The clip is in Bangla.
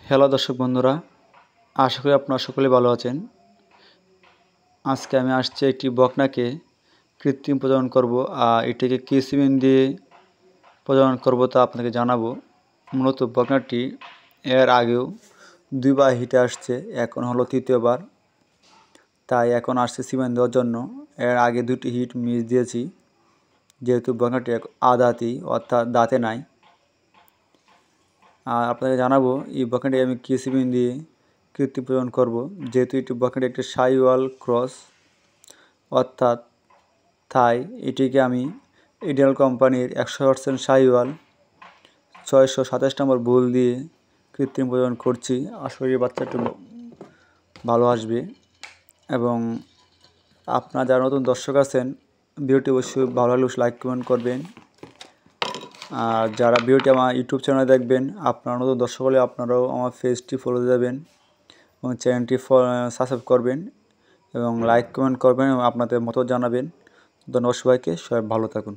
হ্যালো দর্শক বন্ধুরা, আশা করি আপনারা সকলে ভালো আছেন। আজকে আমি আসছি একটি বকনাকে কৃত্রিম প্রজনন করব, আর এটিকে কি সিমেন্ট দিয়ে প্রজনন করব তা আপনাকে জানাবো। মূলত বকনাটি এর আগেও দুইবার হিটে আসছে, এখন হলো তৃতীয়বার। তাই এখন আসছে সিমেন্ট দেওয়ার জন্য। এর আগে দুটি হিট মিস দিয়েছি, যেহেতু বকনাটি আদাতি অর্থাৎ দাঁতে নাই। আর আপনাকে জানাবো এই বকনাটি আমি কি সিমেন্ট দিয়ে কৃত্রিম প্রজনন করব, যেহেতু এটি বকনাটি একটি শাহিওয়াল ক্রস অর্থাৎ থাই। এটিকে আমি ইডিয়াল কোম্পানির 100% শাহিওয়াল 627 নম্বর বুল দিয়ে কৃত্রিম প্রজনন করছি। আশা করি বাচ্চাটি ভালো আসবে। এবং আপনারা যারা নতুন দর্শক আছেন, ভিডিওটি অবশ্যই ভালো লাগলে লাইক কমেন্ট করবেন। আর যারা ভিডিওটি আমার ইউটিউব চ্যানেলে দেখবেন, আপনারা নতুন দর্শক হলে আপনারাও আমার পেজটি ফলো দেবেন এবং চ্যানেলটি সাবস্ক্রাইব করবেন এবং লাইক কমেন্ট করবেন এবং আপনাদের মত জানাবেন। ধন্যবাদ সবাইকে, সবাই ভালো থাকুন।